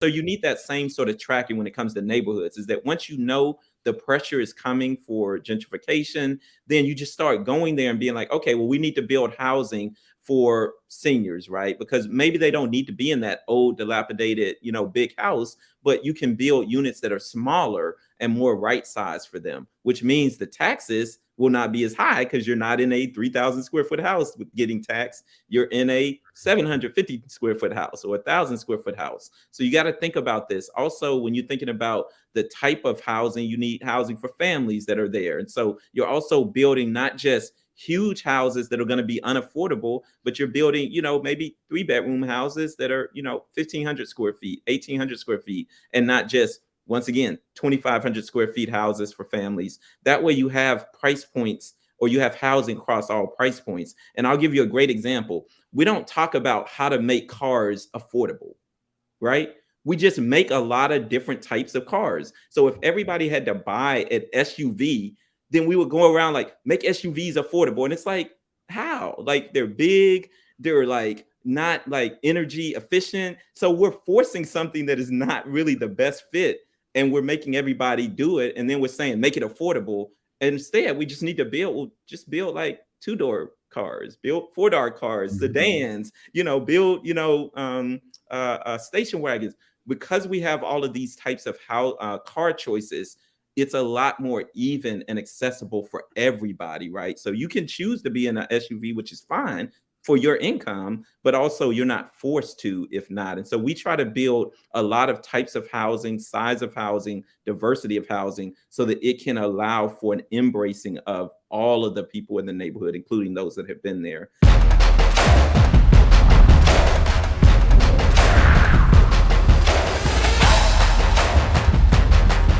So you need that same sort of tracking when it comes to neighborhoods, is that once you know the pressure is coming for gentrification, then you just start going there and being like, okay, well, we need to build housing for seniors, right? Because maybe they don't need to be in that old, dilapidated, big house, but you can build units that are smaller and more right sized for them, which means the taxes will not be as high because you're not in a 3,000 square foot house with getting taxed. You're in a 750 square foot house or 1,000 square foot house. So you got to think about this. Also, when you're thinking about the type of housing, you need housing for families that are there. And so you're also building not just huge houses that are going to be unaffordable, but you're building, maybe 3-bedroom houses that are, 1,500 square feet, 1,800 square feet, and not just, once again, 2,500 square feet houses for families. That way you have price points, or you have housing across all price points. And I'll give you a great example. We don't talk about how to make cars affordable, right? We just make a lot of different types of cars. So if everybody had to buy an SUV, then we would go around like, make SUVs affordable. And it's like, how? Like, they're big, they're like not like energy efficient. So we're forcing something that is not really the best fit, and we're making everybody do it. And then we're saying make it affordable. And instead, we just need to just build like 2-door cars, build 4-door cars, sedans, build, station wagons. Because we have all of these types of car choices, it's a lot more even and accessible for everybody, right? So you can choose to be in an SUV, which is fine for your income, but also you're not forced to if not. And so we try to build a lot of types of housing, size of housing, diversity of housing, so that it can allow for an embracing of all of the people in the neighborhood, including those that have been there.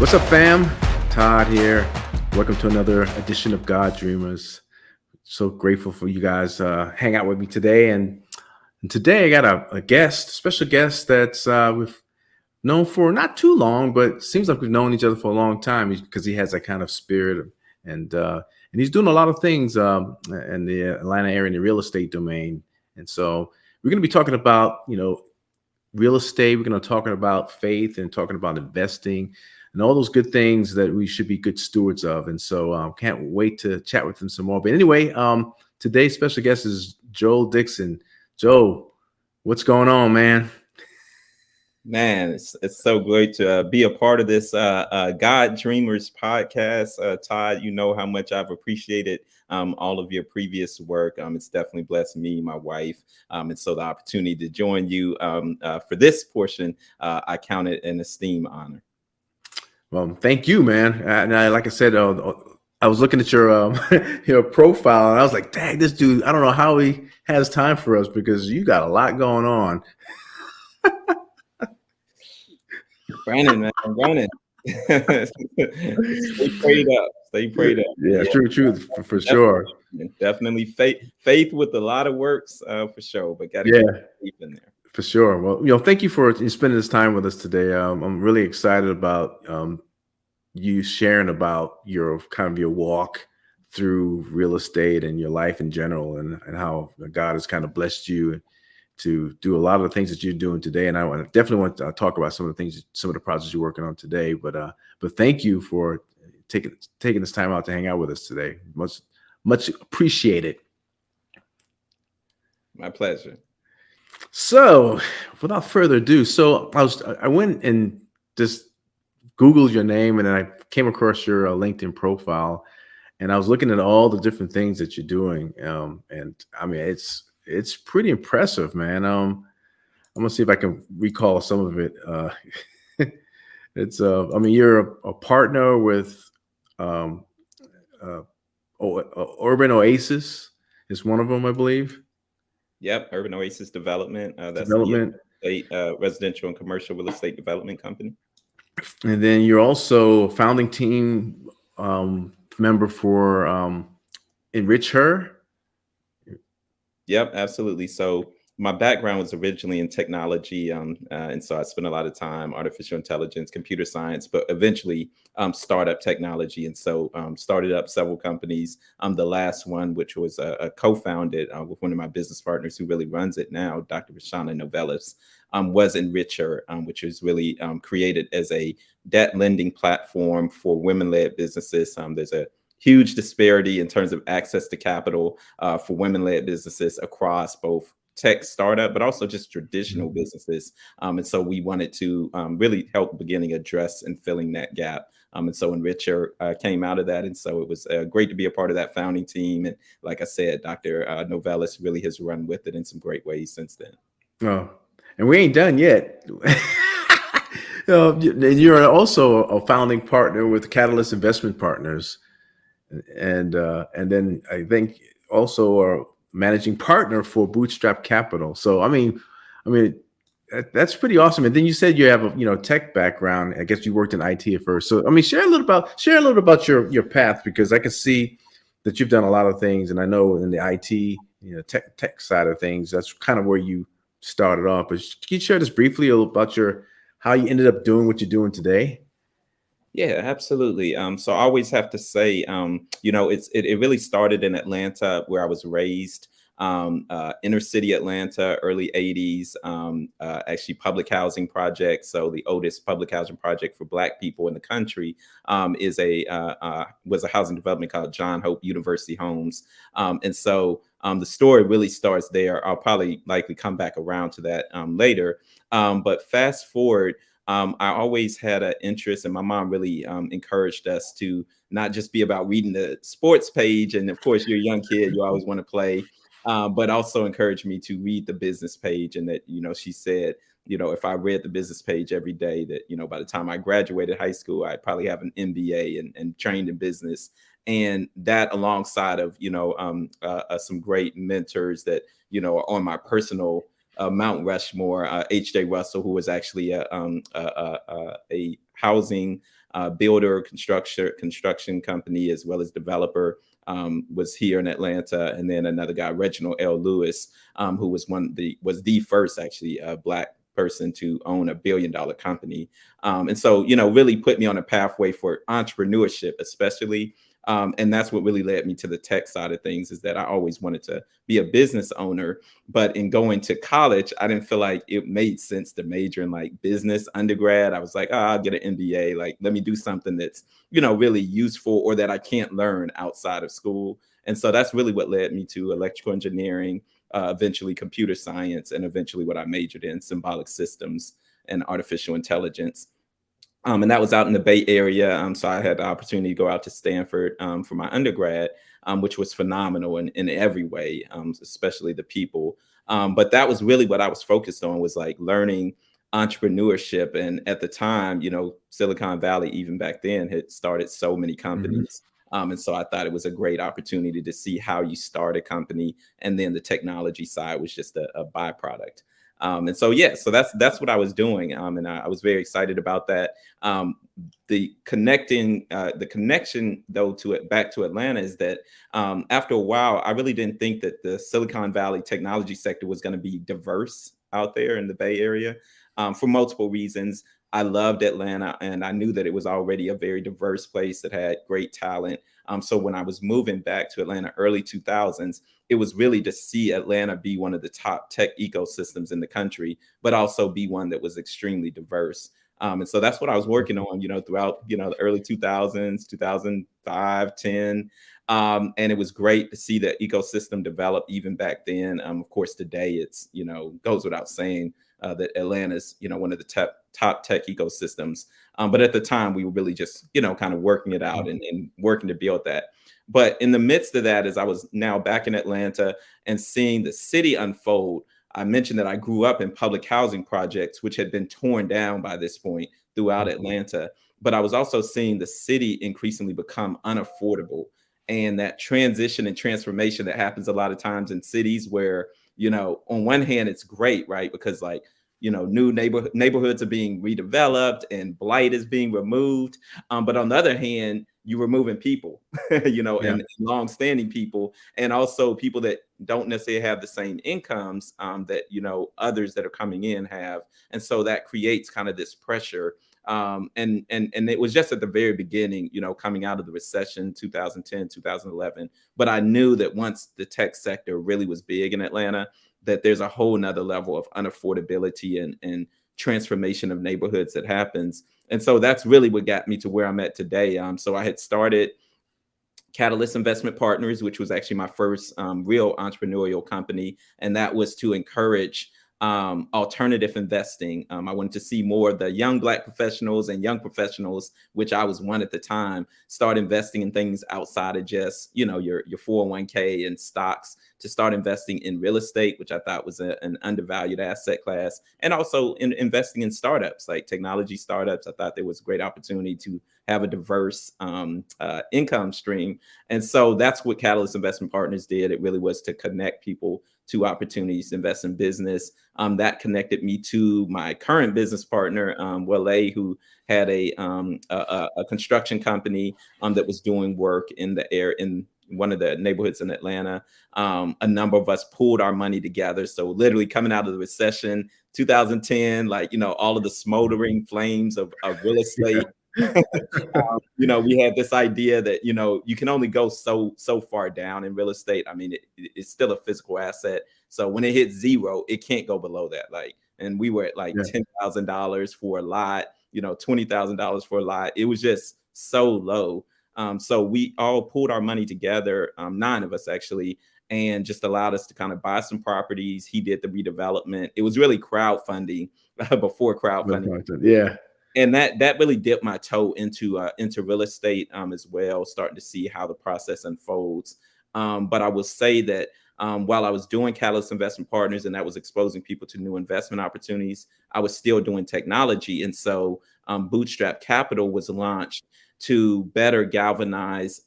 What's up, fam? Todd here. Welcome to another edition of God Dreamers. So grateful for you guys hang out with me today. And today I got a guest, special guest that's we've known for not too long, but seems like we've known each other for a long time because he has that kind of spirit, and he's doing a lot of things in the Atlanta area in the real estate domain. And so we're going to be talking about real estate. We're going to talking about faith and talking about investing and all those good things that we should be good stewards of. And so can't wait to chat with him some more. But anyway, today's special guest is Joel Dixon. Joe, what's going on, man? Man, it's so great to be a part of this God Dreamers podcast. Todd, you know how much I've appreciated all of your previous work. It's definitely blessed me, my wife. And so the opportunity to join you for this portion, I count it an esteemed honor. Well, thank you, man. And like I said, I was looking at your your profile, and I was like, dang, this dude, I don't know how he has time for us, because you got a lot going on. Brandon, man, Brandon. Stay prayed up. Stay prayed up. Yeah, true, for sure. Definitely faith with a lot of works for sure, but gotta keep faith in there. For sure. Well, thank you for spending this time with us today. I'm really excited about you sharing about your walk through real estate and your life in general, and how God has kind of blessed you to do a lot of the things that you're doing today. And I definitely want to talk about some of the projects you're working on today. But thank you for taking this time out to hang out with us today. Much appreciated. My pleasure. So without further ado, I went and just Googled your name, and then I came across your LinkedIn profile, and I was looking at all the different things that you're doing. And I mean, it's pretty impressive, man. I'm gonna see if I can recall some of it. You're a partner with Urban Oasis is one of them, I believe. Yep, Urban Oasis Development. That's Development. The residential and commercial real estate development company. And then you're also a founding team member for Enrich Her. Yep, absolutely. So my background was originally in technology, and so I spent a lot of time artificial intelligence, computer science, but eventually startup technology, and so started up several companies. The last one, which was a co-founded with one of my business partners who really runs it now, Dr. Rashana Novellis, was Enricher, which was really created as a debt lending platform for women-led businesses. There's a huge disparity in terms of access to capital for women-led businesses across both tech startup, but also just traditional Mhm. businesses. And so we wanted to really help beginning address and filling that gap. And so Enricher came out of that. And so it was great to be a part of that founding team. And like I said, Dr. Novellis really has run with it in some great ways since then. Oh, and we ain't done yet. And you're also a founding partner with Catalyst Investment Partners, and then I think also a managing partner for Bootstrap Capital. So I mean that's pretty awesome. And then you said you have a tech background. I guess you worked in IT at first. So I mean, share a little about your path, because I can see that you've done a lot of things, and I know in the IT tech side of things, that's kind of where you started off. But can you share this briefly about your how you ended up doing what you're doing today? Yeah, absolutely. So I always have to say, it really started in Atlanta, where I was raised. Inner city Atlanta, early '80s. Actually, public housing project. So the oldest public housing project for Black people in the country was a housing development called John Hope University Homes. And so the story really starts there. I'll probably likely come back around to that later. But fast forward. I always had an interest, and my mom really encouraged us to not just be about reading the sports page. And of course, you're a young kid, you always want to play, but also encouraged me to read the business page. And that, she said, if I read the business page every day, that, by the time I graduated high school, I'd probably have an MBA and trained in business. And that alongside of, some great mentors that, are on my personal Mount Rushmore, H.J. Russell, who was actually a housing builder, construction company, as well as developer, was here in Atlanta. And then another guy, Reginald L. Lewis, who was the first actually Black person to own $1 billion company. And so, really put me on a pathway for entrepreneurship, especially. And that's what really led me to the tech side of things, is that I always wanted to be a business owner. But in going to college, I didn't feel like it made sense to major in like business undergrad. I was like, I'll get an MBA. Like, let me do something that's, really useful or that I can't learn outside of school. And so that's really what led me to electrical engineering, eventually computer science, and eventually what I majored in, symbolic systems and artificial intelligence. And that was out in the Bay Area. So I had the opportunity to go out to Stanford for my undergrad, which was phenomenal in every way, especially the people. But that was really what I was focused on, was like learning entrepreneurship. And at the time, Silicon Valley, even back then, had started so many Mhm. companies. And so I thought it was a great opportunity to see how you start a company. And then the technology side was just a byproduct. And so, yeah, so that's what I was doing. And I was very excited about that. Um, the connection though to it back to Atlanta is that after a while, I really didn't think that the Silicon Valley technology sector was going to be diverse out there in the Bay Area, for multiple reasons. I loved Atlanta, and I knew that it was already a very diverse place that had great talent. So when I was moving back to Atlanta early 2000s, it was really to see Atlanta be one of the top tech ecosystems in the country, but also be one that was extremely diverse. And so that's what I was working on, throughout, the early 2000s, 2005, 10. And it was great to see the ecosystem develop even back then. Of course, today it's, goes without saying that Atlanta's, one of the top tech ecosystems. But at the time, we were really just, kind of working it out and working to build that. But in the midst of that, as I was now back in Atlanta and seeing the city unfold, I mentioned that I grew up in public housing projects, which had been torn down by this point throughout Atlanta. But I was also seeing the city increasingly become unaffordable. And that transition and transformation that happens a lot of times in cities where, on one hand, it's great, right? Because like, new neighborhoods are being redeveloped and blight is being removed. But on the other hand, you're removing people, Yeah. and long-standing people, and also people that don't necessarily have the same incomes that others that are coming in have, and so that creates kind of this pressure. And it was just at the very beginning, coming out of the recession, 2010, 2011. But I knew that once the tech sector really was big in Atlanta, that there's a whole nother level of unaffordability and transformation of neighborhoods that happens. And so that's really what got me to where I'm at today. So I had started Catalyst Investment Partners, which was actually my first real entrepreneurial company, and that was to encourage alternative investing. I wanted to see more of the young Black professionals and young professionals, which I was one at the time, start investing in things outside of just your 401k and stocks, to start investing in real estate, which I thought was an undervalued asset class, and also in investing in startups like technology startups. I thought there was a great opportunity to have a diverse income stream. And so that's what Catalyst Investment Partners did. It really was to connect people to opportunities to invest in business. That connected me to my current business partner, Wale, who had a construction company that was doing work in one of the neighborhoods in Atlanta. A number of us pooled our money together. So literally coming out of the recession, 2010, all of the smoldering flames of real estate. We had this idea that you can only go so far down in real estate. I mean, it's still a physical asset, so when it hits zero, it can't go below that. And we were at Yeah. $10,000 for a lot, $20,000 for a lot. It was just so low. So we all pulled our money together, 9 of us actually, and just allowed us to kind of buy some properties. He did the redevelopment. It was really crowdfunding before crowdfunding. Yeah. And that really dipped my toe into real estate as well, starting to see how the process unfolds. But I will say that while I was doing Catalyst Investment Partners and that was exposing people to new investment opportunities, I was still doing technology. And so Bootstrap Capital was launched to better galvanize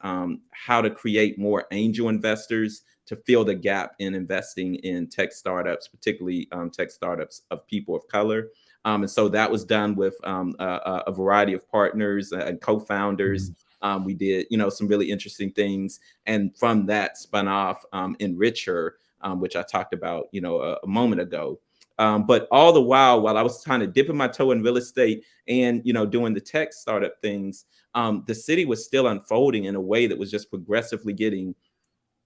how to create more angel investors to fill the gap in investing in tech startups, particularly tech startups of people of color. And so that was done with a variety of partners and co-founders. We did, some really interesting things, and from that spun off Enricher, which I talked about, a moment ago. But all the while I was kind of dipping my toe in real estate and doing the tech startup things, the city was still unfolding in a way that was just progressively getting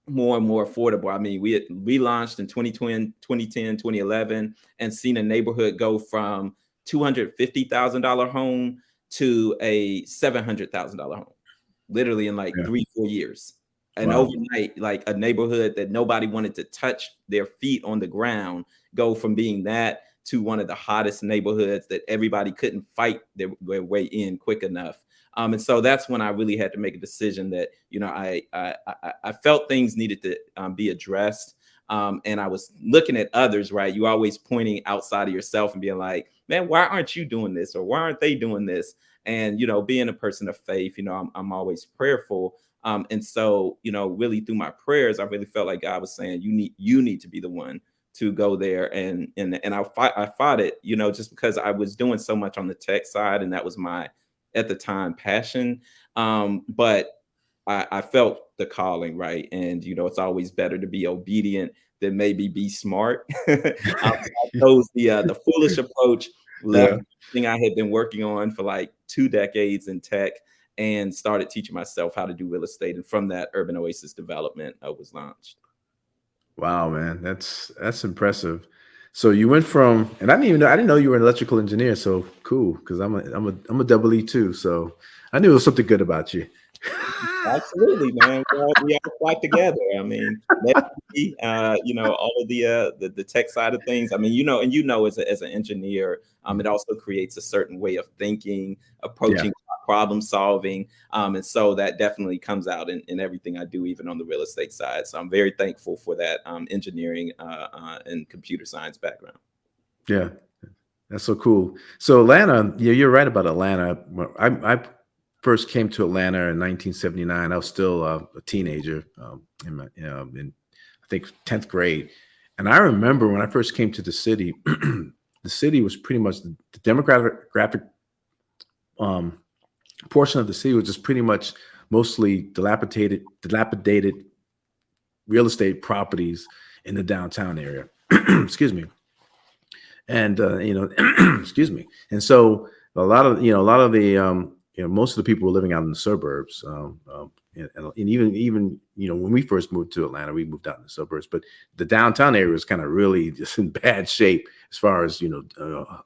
more and more affordable. I mean, we launched in 2010, 2011, and seen a neighborhood go from $250,000 home to a $700,000 home, literally in Yeah. 3-4 years. And Wow. overnight, a neighborhood that nobody wanted to touch their feet on the ground, go from being that to one of the hottest neighborhoods that everybody couldn't fight their way in quick enough. And so that's when I really had to make a decision that I felt things needed to be addressed. And I was looking at others, right? You always pointing outside of yourself and being like, man, why aren't you doing this? Or why aren't they doing this? And being a person of faith, I'm always prayerful. And so, really through my prayers, I really felt like God was saying, you need to be the one to go there. And I fought it, just because I was doing so much on the tech side, and that was my, at the time, passion. But I felt the calling, right? And it's always better to be obedient than maybe be smart. I chose the foolish approach, left Yeah. everything I had been working on for 2 decades in tech, and started teaching myself how to do real estate. And from that, Urban Oasis Development was launched. Wow, man, that's impressive. So you went from, and I didn't know you were an electrical engineer. So cool, because I'm a double E too. So I knew it was something good about you. Absolutely, man. We all fight together. I mean, maybe, all of the tech side of things. I mean, as an engineer, it also creates a certain way of thinking, Yeah, approaching problem solving. And so that definitely comes out in everything I do, even on the real estate side. So I'm very thankful for that engineering and computer science background. yeah, that's so cool. So Atlanta, yeah, you're right about Atlanta. I first came to Atlanta in 1979. I was still a teenager, in I think 10th grade, and I remember when I first came to the city. The city was pretty much the demographic portion of the city was just pretty much mostly dilapidated real estate properties in the downtown area. Excuse me. And excuse me. And so a lot of the most of the people were living out in the suburbs. And even when we first moved to Atlanta, we moved out in the suburbs, but the downtown area was kind of really just in bad shape as far as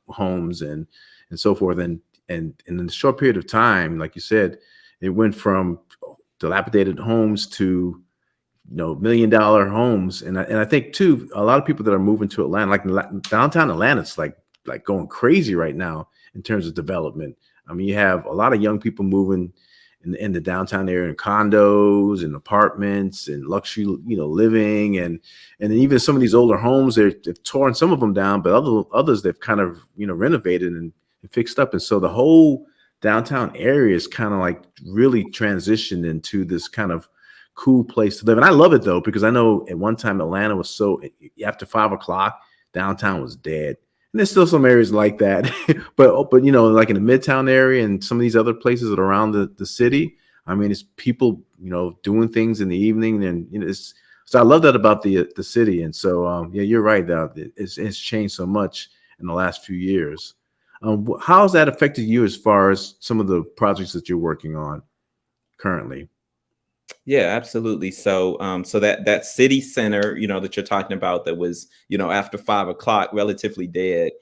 homes and so forth. And in a short period of time, like you said, it went from dilapidated homes to $1 million homes. And I think too, a lot of people that are moving to Atlanta, like downtown Atlanta, it's like going crazy right now in terms of development. I mean, you have a lot of young people moving in the downtown area in condos and apartments and luxury, living, and then even some of these older homes, they've torn some of them down, but others they've kind of renovated and fixed up. And so the whole downtown area is kind of like really transitioned into this kind of cool place to live. And I love it though, because I know at one time Atlanta was so, after 5 o'clock, downtown was dead. And there's still some areas like that, but like in the Midtown area and some of these other places that are around the city. I mean, it's people doing things in the evening, and so I love that about the city. And so yeah, you're right. It's changed so much in the last few years. How has that affected you as far as some of the projects that you're working on currently? Yeah, absolutely. So, so that city center, that you're talking about, that was, after 5 o'clock, relatively dead,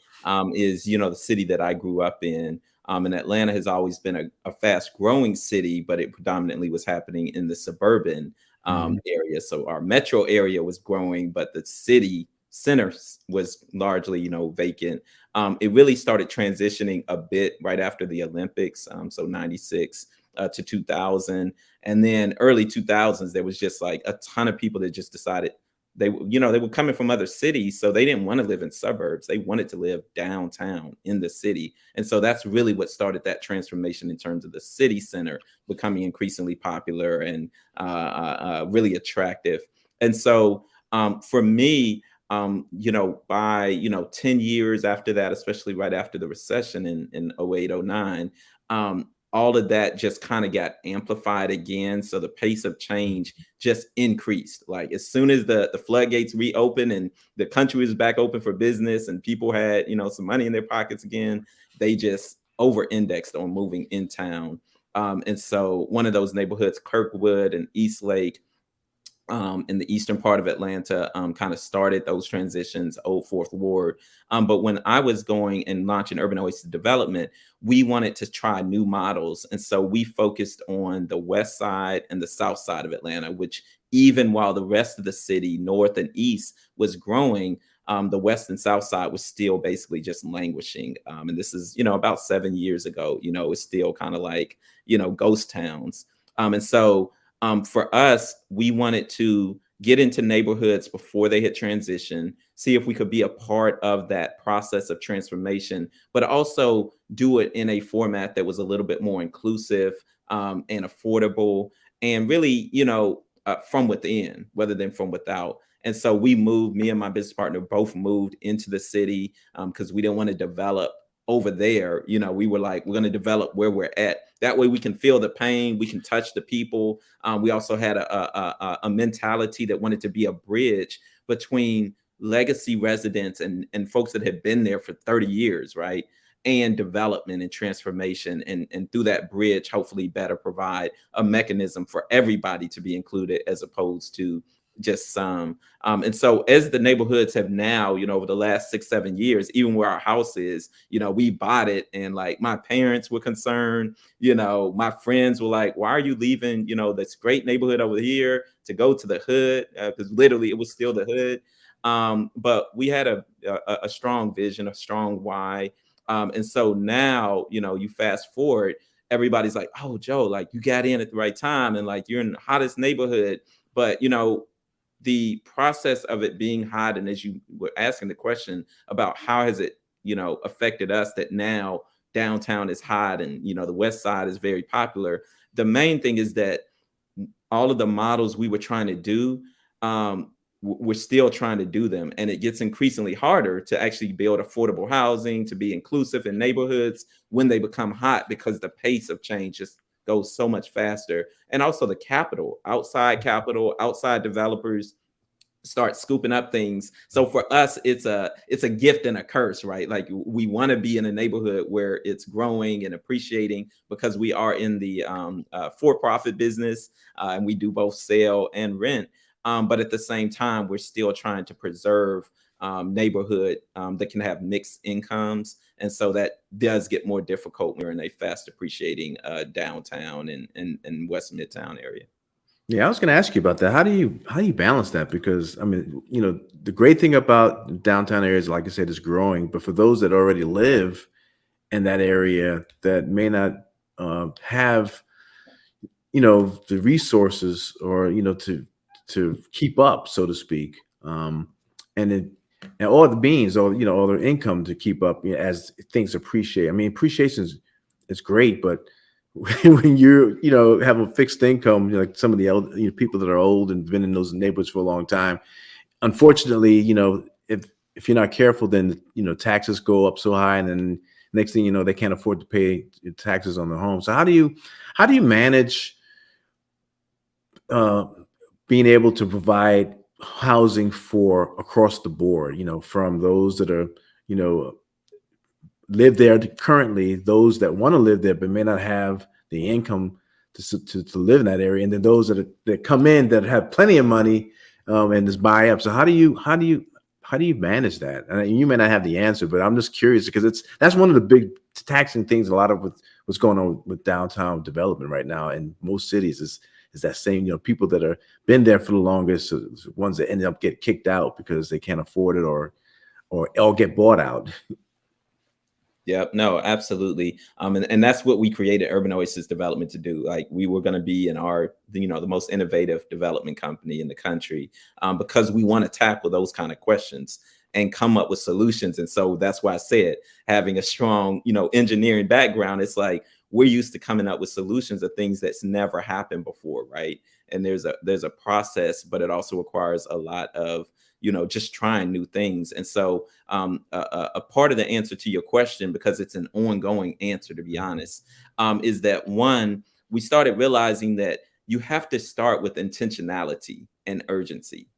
is, the city that I grew up in. And Atlanta has always been a fast growing city, but it predominantly was happening in the suburban Mhm. area. So our metro area was growing, but the city center was largely, vacant. It really started transitioning a bit right after the Olympics. So 96 to 2000. And then early 2000s, there was just like a ton of people that just decided they were coming from other cities, so they didn't want to live in suburbs. They wanted to live downtown in the city. And so that's really what started that transformation in terms of the city center becoming increasingly popular and really attractive. And so for me, by 10 years after that, especially right after the recession in 08, 09, all of that just kind of got amplified again. So the pace of change just increased. Like as soon as the floodgates reopened and the country was back open for business and people had, some money in their pockets again, they just over indexed on moving in town. And so one of those neighborhoods, Kirkwood and Eastlake, in the eastern part of Atlanta, kind of started those transitions, Old Fourth Ward. But when I was going and launching Urban Oasis Development, we wanted to try new models. And so we focused on the west side and the south side of Atlanta, which even while the rest of the city, north and east, was growing, the west and south side was still basically just languishing. And this is, about 7 years ago, it's still kind of like, ghost towns. And so for us, we wanted to get into neighborhoods before they had transitioned, see if we could be a part of that process of transformation, but also do it in a format that was a little bit more inclusive and affordable, and really, from within rather than from without. And so we moved, me and my business partner both moved into the city because we didn't want to develop over there. We were like, we're going to develop where we're at. That way we can feel the pain, we can touch the people. We also had a mentality that wanted to be a bridge between legacy residents and folks that had been there for 30 years, right? And development and transformation. And through that bridge, hopefully better provide a mechanism for everybody to be included as opposed to just some. And so as the neighborhoods have now, over the last 6, 7 years, even where our house is, we bought it, and like my parents were concerned, my friends were like, why are you leaving, this great neighborhood over here to go to the hood? Because literally it was still the hood. But we had a strong vision, a strong why. And so now, you fast forward, everybody's like, oh, Joe, like you got in at the right time, and like you're in the hottest neighborhood. But the process of it being hot, and as you were asking the question about how has it affected us, that now downtown is hot and the west side is very popular, the main thing is that all of the models we were trying to do, we're still trying to do them, and it gets increasingly harder to actually build affordable housing, to be inclusive in neighborhoods when they become hot, because the pace of change just goes so much faster. And also the capital, outside developers start scooping up things. So for us, it's a gift and a curse, right? Like we want to be in a neighborhood where it's growing and appreciating because we are in the for-profit business, and we do both sale and rent. But at the same time, we're still trying to preserve neighborhood that can have mixed incomes, and so that does get more difficult when you're in a fast appreciating downtown and West Midtown area. Yeah, I was going to ask you about that. How do you balance that? Because I mean, the great thing about downtown areas, like I said, is growing. But for those that already live in that area that may not have the resources or to keep up, so to speak, and it and all the beans, all their income to keep up as things appreciate. I mean, appreciation is great, but when you have a fixed income, like some of the people that are old and been in those neighborhoods for a long time, unfortunately, if you're not careful, then taxes go up so high, and then next thing you know, they can't afford to pay taxes on their home. So how do you manage uh, being able to provide housing for across the board? From those that are you know live there currently, those that want to live there but may not have the income to live in that area, and then those that come in that have plenty of money and just buy up. So how do you manage that? And you may not have the answer, but I'm just curious because that's one of the big taxing things. A lot of what's going on with downtown development right now in most cities is that same people that are been there for the longest, ones that end up get kicked out because they can't afford it or all get bought out. Yep. No, absolutely. And that's what we created Urban Oasis Development to do. Like we were going to be in the most innovative development company in the country, because we want to tackle those kind of questions and come up with solutions. And so that's why I said having a strong, engineering background, it's like we're used to coming up with solutions of things that's never happened before, right? And there's a process, but it also requires a lot of just trying new things. And so a part of the answer to your question, because it's an ongoing answer, to be honest, is that one, we started realizing that you have to start with intentionality and urgency.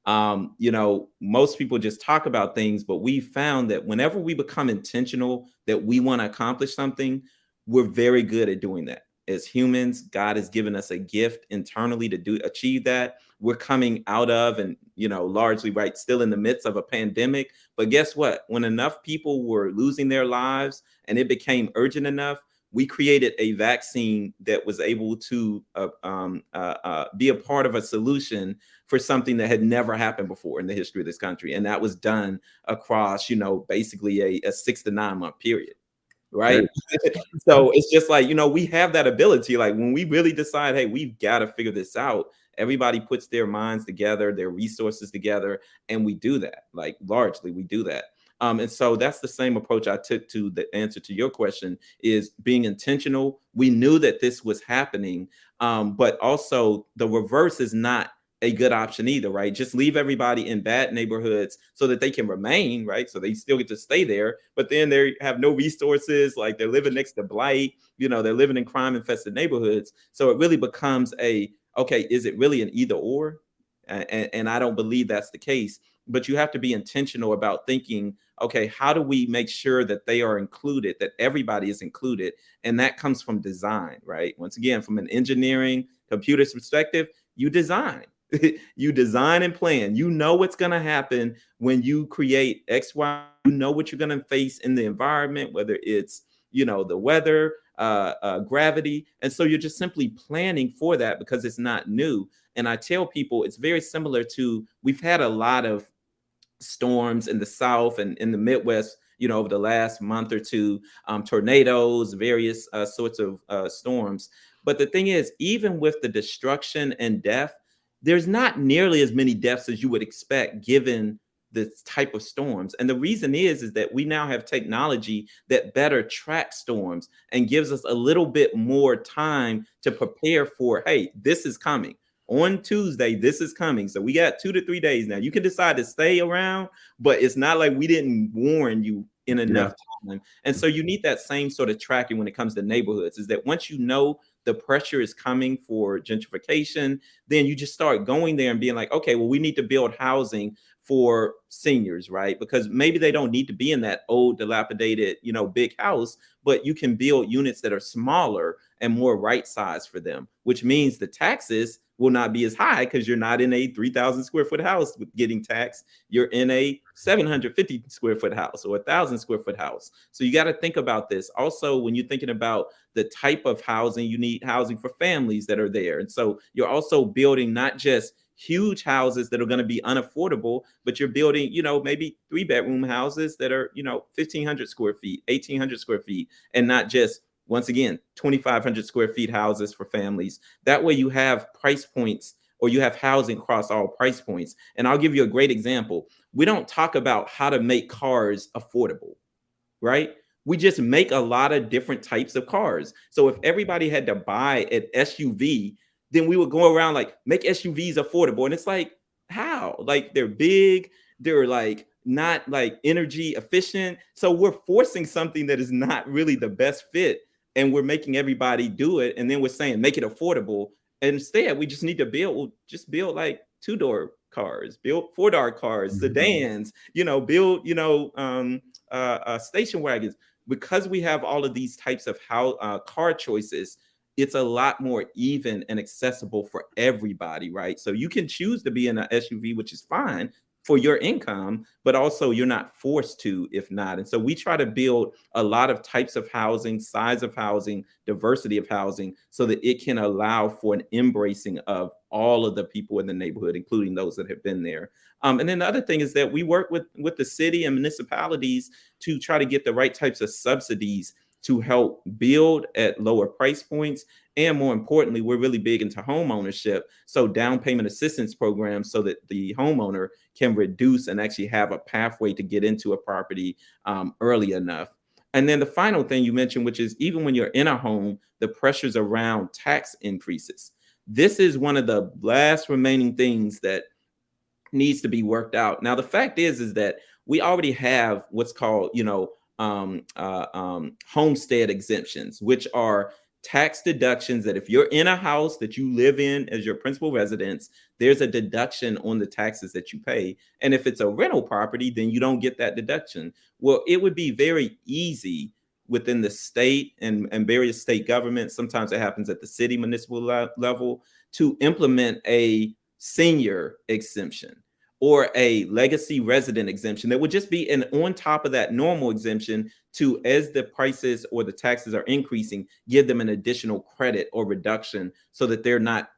Most people just talk about things, but we found that whenever we become intentional that we want to accomplish something, we're very good at doing that. As humans, God has given us a gift internally to achieve that. We're coming out of and largely right still in the midst of a pandemic. But guess what? When enough people were losing their lives and it became urgent enough, we created a vaccine that was able to be a part of a solution for something that had never happened before in the history of this country. And that was done across, basically a 6 to 9 month period. Right. So it's just like, we have that ability. Like when we really decide, hey, we've got to figure this out, everybody puts their minds together, their resources together, and we do that. Like largely we do that. And so that's the same approach I took to the answer to your question, is being intentional. We knew that this was happening, but also the reverse is not a good option either, right? Just leave everybody in bad neighborhoods so that they can remain, right? So they still get to stay there, but then they have no resources, like they're living next to blight, they're living in crime infested neighborhoods. So it really becomes okay, is it really an either or? And I don't believe that's the case, but you have to be intentional about thinking, okay, how do we make sure that they are included, that everybody is included? And that comes from design, right? Once again, from an engineering, computer's perspective, you design. You design and plan. You know what's going to happen when you create X, Y. You know what you're going to face in the environment, whether it's the weather, gravity, and so you're just simply planning for that because it's not new. And I tell people it's very similar to, we've had a lot of storms in the South and in the Midwest, over the last month or two, tornadoes, various sorts of storms. But the thing is, even with the destruction and death, there's not nearly as many deaths as you would expect given the type of storms. And the reason is that we now have technology that better tracks storms and gives us a little bit more time to prepare for, hey, this is coming. On Tuesday, this is coming. So we got 2 to 3 days now. You can decide to stay around, but it's not like we didn't warn you in enough time. And so you need that same sort of tracking when it comes to neighborhoods, is that once you know the pressure is coming for gentrification, then you just start going there and being like, okay, well, we need to build housing for seniors, right? Because maybe they don't need to be in that old, dilapidated, big house, but you can build units that are smaller and more right size for them, which means the taxes will not be as high because you're not in a 3,000 square foot house with getting taxed. You're in a 750 square foot house or 1,000 square foot house. So you got to think about this. Also, when you're thinking about the type of housing, you need housing for families that are there. And so you're also building not just huge houses that are going to be unaffordable, but you're building, maybe 3-bedroom houses that are, 1,500 square feet, 1,800 square feet, and not just, once again, 2,500 square feet houses for families. That way you have price points, or you have housing across all price points. And I'll give you a great example. We don't talk about how to make cars affordable, right? We just make a lot of different types of cars. So if everybody had to buy an SUV, then we would go around like, make SUVs affordable. And it's like, how? Like, they're big, they're like not like energy efficient. So we're forcing something that is not really the best fit, and we're making everybody do it. And then we're saying, make it affordable. And instead, we just need to build like 2-door cars, build 4-door cars, sedans, build, station wagons. Because we have all of these types of car choices, it's a lot more even and accessible for everybody, right? So you can choose to be in an SUV, which is fine for your income, but also you're not forced to if not. And so we try to build a lot of types of housing, size of housing, diversity of housing, so that it can allow for an embracing of all of the people in the neighborhood, including those that have been there. And then the other thing is that we work with the city and municipalities to try to get the right types of subsidies to help build at lower price points. And more importantly, we're really big into home ownership. So down payment assistance programs, so that the homeowner can reduce and actually have a pathway to get into a property early enough. And then the final thing you mentioned, which is even when you're in a home, the pressures around tax increases. This is one of the last remaining things that needs to be worked out. Now, the fact is that we already have what's called, homestead exemptions, which are tax deductions that if you're in a house that you live in as your principal residence, there's a deduction on the taxes that you pay. And if it's a rental property, then you don't get that deduction. Well, it would be very easy within the state and various state governments, sometimes it happens at the city municipal level, to implement a senior exemption or a legacy resident exemption that would just be an on top of that normal exemption to, as the prices or the taxes are increasing, give them an additional credit or reduction so that they're not,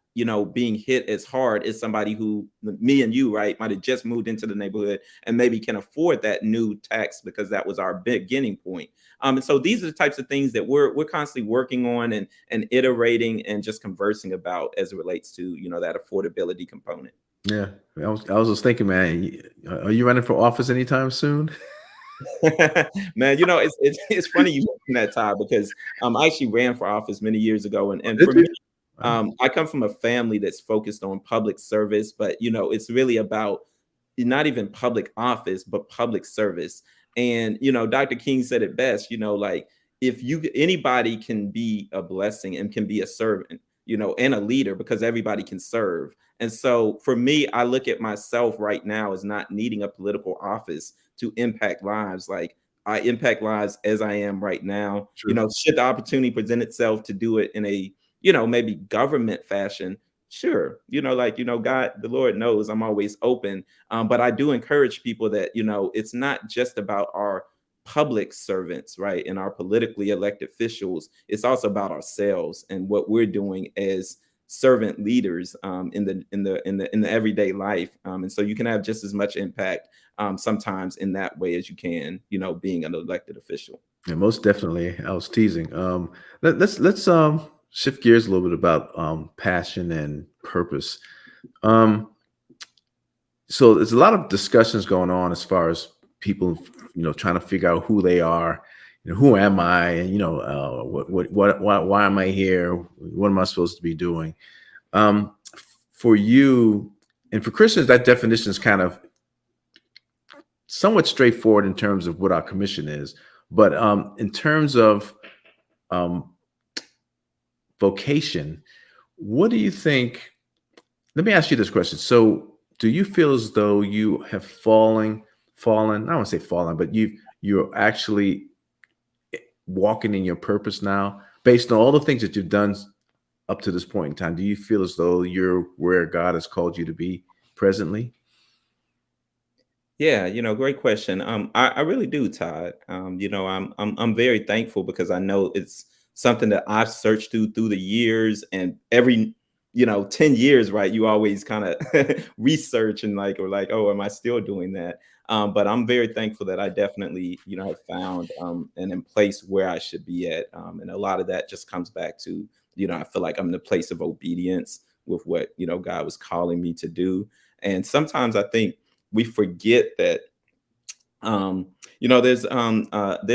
being hit as hard as somebody who, me and you, right, might have just moved into the neighborhood and maybe can afford that new tax because that was our beginning point. And so these are the types of things that we're constantly working on and iterating and just conversing about as it relates to, that affordability component. Yeah, I was just thinking, man, are you running for office anytime soon? Man, it's funny you mention that, Todd, because I actually ran for office many years ago, and Did for you? me, I come from a family that's focused on public service, but it's really about not even public office, but public service. And Dr. King said it best. Like, if anybody can be a blessing and can be a servant, and a leader, because everybody can serve. And so for me, I look at myself right now as not needing a political office to impact lives. Like, I impact lives as I am right now. True. Should the opportunity present itself to do it in a, maybe government fashion, sure. God, the Lord knows I'm always open. But I do encourage people that, it's not just about our public servants, right, and our politically elected officials. It's also about ourselves and what we're doing as servant leaders in the everyday life. And so you can have just as much impact sometimes in that way as you can, being an elected official. Yeah, most definitely. I was teasing. Let's shift gears a little bit about passion and purpose. So there's a lot of discussions going on as far as people, trying to figure out who they are. Who am I? And why am I here? What am I supposed to be doing? For you and for Christians, that definition is kind of somewhat straightforward in terms of what our commission is. But in terms of vocation, what do you think? Let me ask you this question. So, do you feel as though you have fallen? I don't want to say fallen, but you're actually walking in your purpose now, based on all the things that you've done up to this point in time? Do you feel as though you're where God has called you to be presently? Yeah, great question. I really do, Todd. I'm very thankful because I know it's something that I've searched through the years, and every 10 years, right? You always kind of research and like, or like, oh, am I still doing that? But I'm very thankful that I definitely, have found and in place where I should be at. And a lot of that just comes back to, I feel like I'm in the place of obedience with what, God was calling me to do. And sometimes I think we forget that there's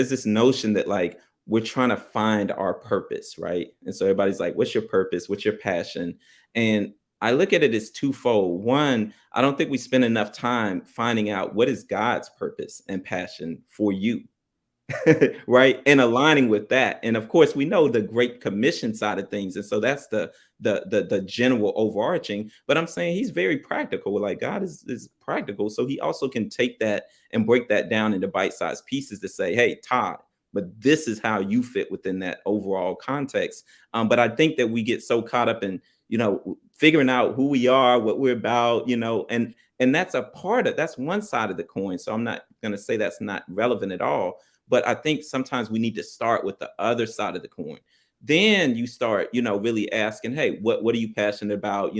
this notion that like we're trying to find our purpose, right? And so everybody's like, what's your purpose, what's your passion? And I look at it as twofold. One, I don't think we spend enough time finding out what is God's purpose and passion for you. Right, and aligning with that. And of course we know the great commission side of things, and so that's the general overarching. But I'm saying he's very practical. Like God is practical, so he also can take that and break that down into bite-sized pieces to say, hey, Todd, but this is how you fit within that overall context. But I think that we get so caught up in figuring out who we are, what we're about, and that's one side of the coin. So I'm not going to say that's not relevant at all, but I think sometimes we need to start with the other side of the coin. Then you start, really asking, hey, what are you passionate about?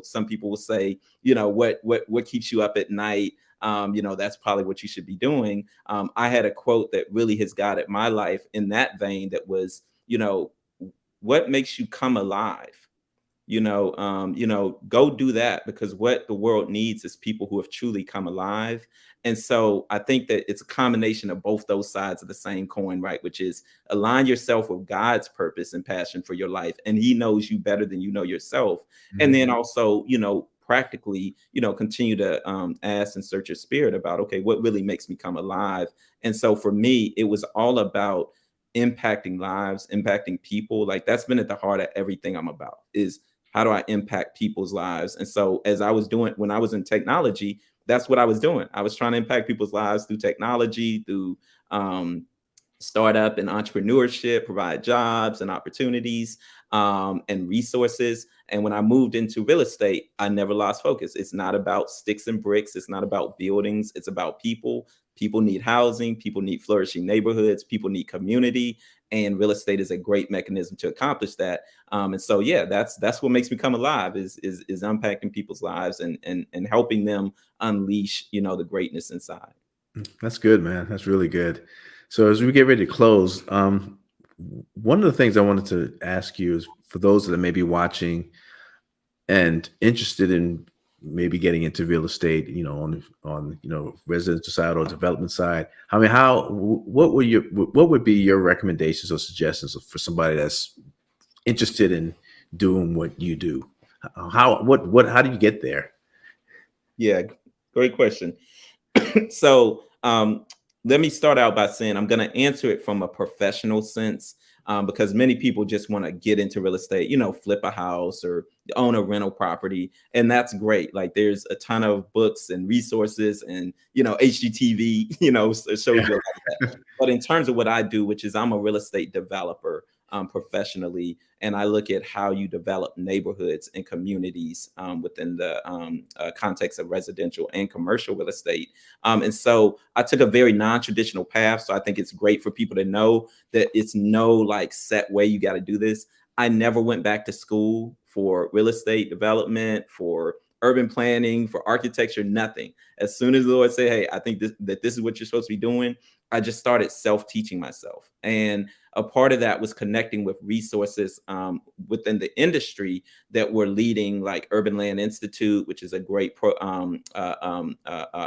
Some people will say, what keeps you up at night? That's probably what you should be doing. I had a quote that really has guided my life in that vein. That was, what makes you come alive? Go do that, because what the world needs is people who have truly come alive. And so I think that it's a combination of both those sides of the same coin, right? Which is align yourself with God's purpose and passion for your life. And he knows you better than you know yourself. And Mhm. then also, practically, continue to ask and search your spirit about, okay, what really makes me come alive? And so for me, it was all about impacting lives, impacting people. Like that's been at the heart of everything I'm about, is how do I impact people's lives? And so as I was doing when I was in technology, that's what I was doing. I was trying to impact people's lives through technology, through startup and entrepreneurship, provide jobs and opportunities and resources. And when I moved into real estate, I never lost focus. It's not about sticks and bricks. It's not about buildings. It's about people. People need housing. People need flourishing neighborhoods. People need community. And real estate is a great mechanism to accomplish that. And so, yeah, that's what makes me come alive, is unpacking people's lives and helping them unleash, the greatness inside. That's good, man. That's really good. So as we get ready to close, one of the things I wanted to ask you is, for those that may be watching and interested in maybe getting into real estate, on residential side or development side. I mean, what would be your recommendations or suggestions for somebody that's interested in doing what you do? How do you get there? Yeah, great question. So let me start out by saying I'm going to answer it from a professional sense, because many people just want to get into real estate, flip a house or own a rental property. And that's great. Like there's a ton of books and resources and, HGTV, shows Yeah. you a lot of that. But in terms of what I do, which is I'm a real estate developer professionally, and I look at how you develop neighborhoods and communities within the context of residential and commercial real estate. And so I took a very non-traditional path. So I think it's great for people to know that it's no like set way you got to do this. I never went back to school for real estate development, for urban planning, for architecture, nothing. As soon as the Lord said, hey, I think this is what you're supposed to be doing, I just started self-teaching myself. And a part of that was connecting with resources within the industry that were leading, like Urban Land Institute, which is a great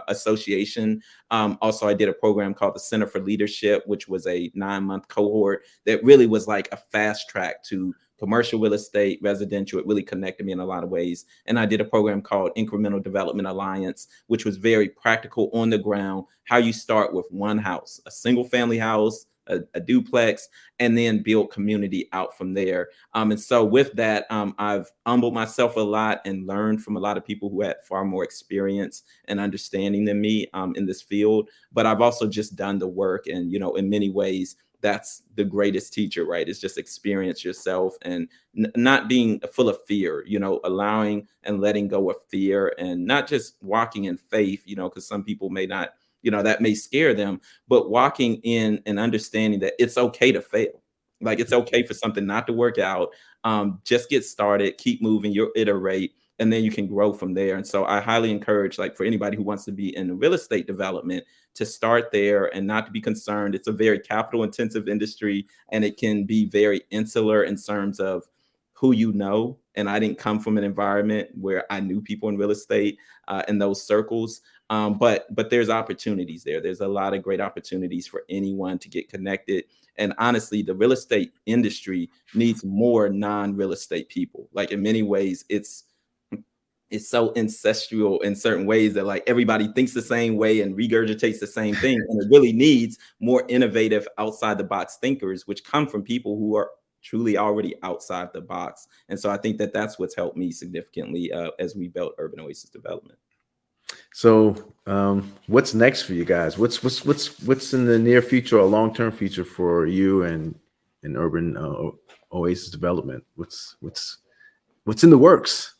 association. Also, I did a program called the Center for Leadership, which was a 9-month cohort that really was like a fast track to commercial real estate, residential. It really connected me in a lot of ways. And I did a program called Incremental Development Alliance, which was very practical on the ground, how you start with one house, a single family house, a duplex, and then build community out from there. And so with that, I've humbled myself a lot and learned from a lot of people who had far more experience and understanding than me in this field. But I've also just done the work, and in many ways, that's the greatest teacher, right? It's just experience yourself and not being full of fear, allowing and letting go of fear, and not just walking in faith, because some people may not, that may scare them, but walking in and understanding that it's okay to fail. Like, it's okay for something not to work out. Just get started, keep moving, you'll iterate, and then you can grow from there. And so I highly encourage, like, for anybody who wants to be in real estate development, to start there and not to be concerned. It's a very capital intensive industry, and it can be very insular in terms of who you know. And I didn't come from an environment where I knew people in real estate in those circles. But there's opportunities there. There's a lot of great opportunities for anyone to get connected. And honestly, the real estate industry needs more non-real estate people. Like, in many ways, it's so ancestral in certain ways that, like, everybody thinks the same way and regurgitates the same thing. And it really needs more innovative, outside the box thinkers, which come from people who are truly already outside the box. And so I think that that's what's helped me significantly as we built Urban Oasis Development. So, what's next for you guys? What's in the near future or long-term future for you and Urban Oasis Development? What's in the works?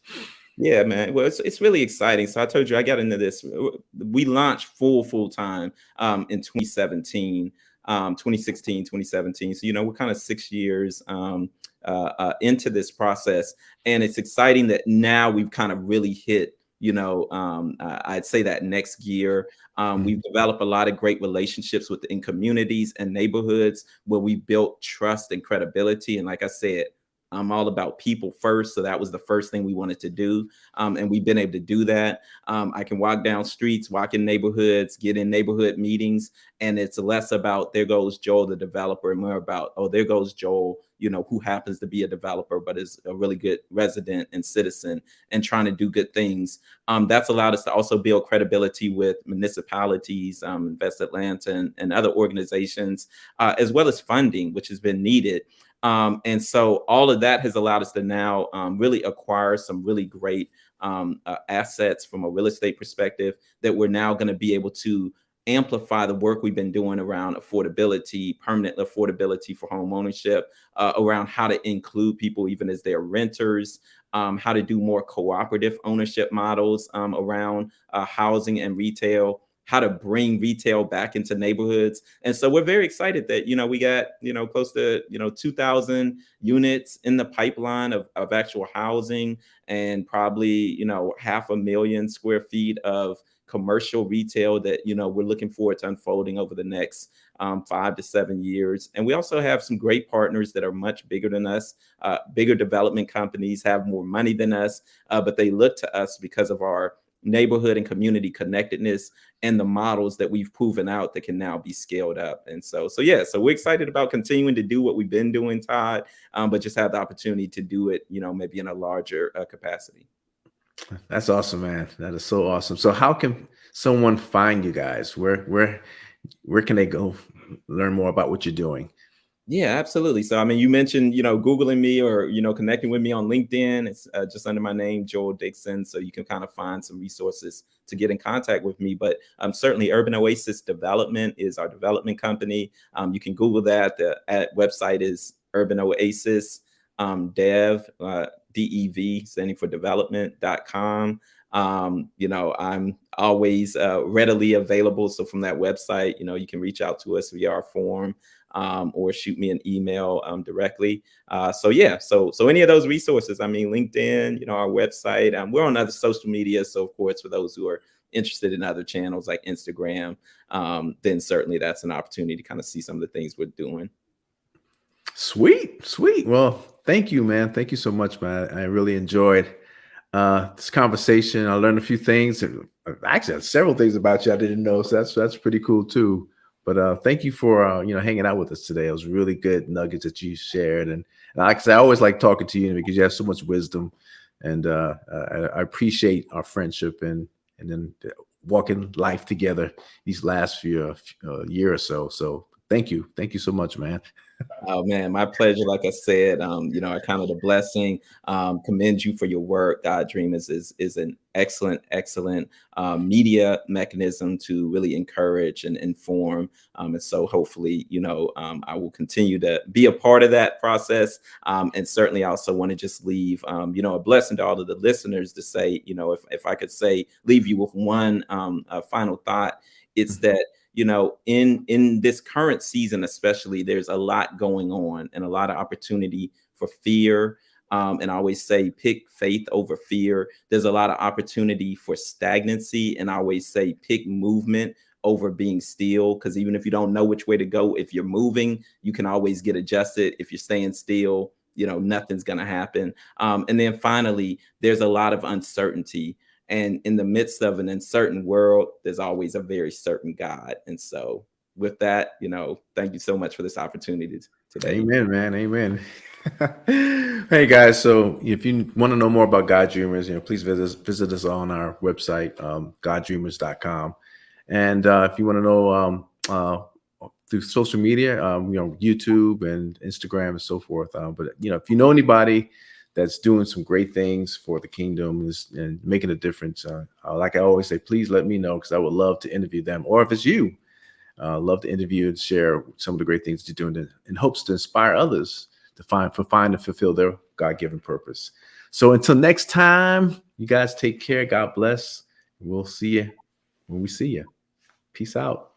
Yeah, man. Well, it's really exciting. So I told you I got into this. We launched full time in 2017, 2016, 2017. So, we're kind of 6 years into this process. And it's exciting that now we've kind of really hit, I'd say that next gear. We've developed a lot of great relationships within communities and neighborhoods where we built trust and credibility. And like I said, I'm all about people first. So that was the first thing we wanted to do. And we've been able to do that. I can walk down streets, walk in neighborhoods, get in neighborhood meetings. And it's less about, there goes Joel, the developer, and more about, oh, there goes Joel, who happens to be a developer, but is a really good resident and citizen and trying to do good things. That's allowed us to also build credibility with municipalities, Invest Atlanta, and other organizations, as well as funding, which has been needed. And so all of that has allowed us to now really acquire some really great assets from a real estate perspective that we're now going to be able to amplify the work we've been doing around affordability, permanent affordability for home ownership, around how to include people even as their renters, how to do more cooperative ownership models around housing and retail, how to bring retail back into neighborhoods. And so we're very excited that, we got, close to, 2,000 units in the pipeline of actual housing, and probably, 500,000 square feet of commercial retail that, we're looking forward to unfolding over the next 5 to 7 years. And we also have some great partners that are much bigger than us. Bigger development companies have more money than us, but they look to us because of our neighborhood and community connectedness and the models that we've proven out that can now be scaled up. And so we're excited about continuing to do what we've been doing, Todd, but just have the opportunity to do it, maybe in a larger capacity. That's awesome, man. That is so awesome. So how can someone find you guys? Where can they go learn more about what you're doing? Yeah, absolutely. So, I mean, you mentioned, Googling me or, connecting with me on LinkedIn. It's just under my name, Joel Dixon. So you can kind of find some resources to get in contact with me. But certainly Urban Oasis Development is our development company. You can Google that. The website is Urban Oasis Dev, DEV, standing for development.com. I'm always readily available. So from that website, you can reach out to us via our form. Or shoot me an email directly. So any of those resources, I mean, LinkedIn, our website, we're on other social media. So of course, for those who are interested in other channels like Instagram, then certainly that's an opportunity to kind of see some of the things we're doing. Sweet. Well, thank you, man. Thank you so much, man. I really enjoyed this conversation. I learned a few things. Actually, several things about you I didn't know. So that's pretty cool too. But thank you for hanging out with us today. It was really good nuggets that you shared, and like I said, I always like talking to you because you have so much wisdom, and I appreciate our friendship and then walking life together these last few year or so. So thank you. Thank you so much, man. Oh man, my pleasure. Like I said, I count it a blessing. Commend you for your work. God Dreamers is an excellent media mechanism to really encourage and inform. And so hopefully, I will continue to be a part of that process. And certainly, I also want to just leave, a blessing to all of the listeners to say, if I could say, leave you with one final thought, it's that in this current season especially, there's a lot going on and a lot of opportunity for fear. And I always say pick faith over fear. There's a lot of opportunity for stagnancy, and I always say pick movement over being still, because even if you don't know which way to go, if you're moving, you can always get adjusted. If you're staying still, nothing's going to happen. And then finally, there's a lot of uncertainty, and in the midst of an uncertain world, there's always a very certain God. And so with that, thank you so much for this opportunity today. Amen, man. Amen. Hey guys, so if you want to know more about God Dreamers, please visit us on our website, goddreamers.com. And if you want to know through social media, YouTube and Instagram and so forth. But if you know anybody that's doing some great things for the kingdom and making a difference, like I always say, please let me know, because I would love to interview them. Or if it's you, love to interview and share some of the great things you're doing in hopes to inspire others to find and fulfill their God-given purpose. So until next time, you guys take care. God bless. We'll see you when we see you. Peace out.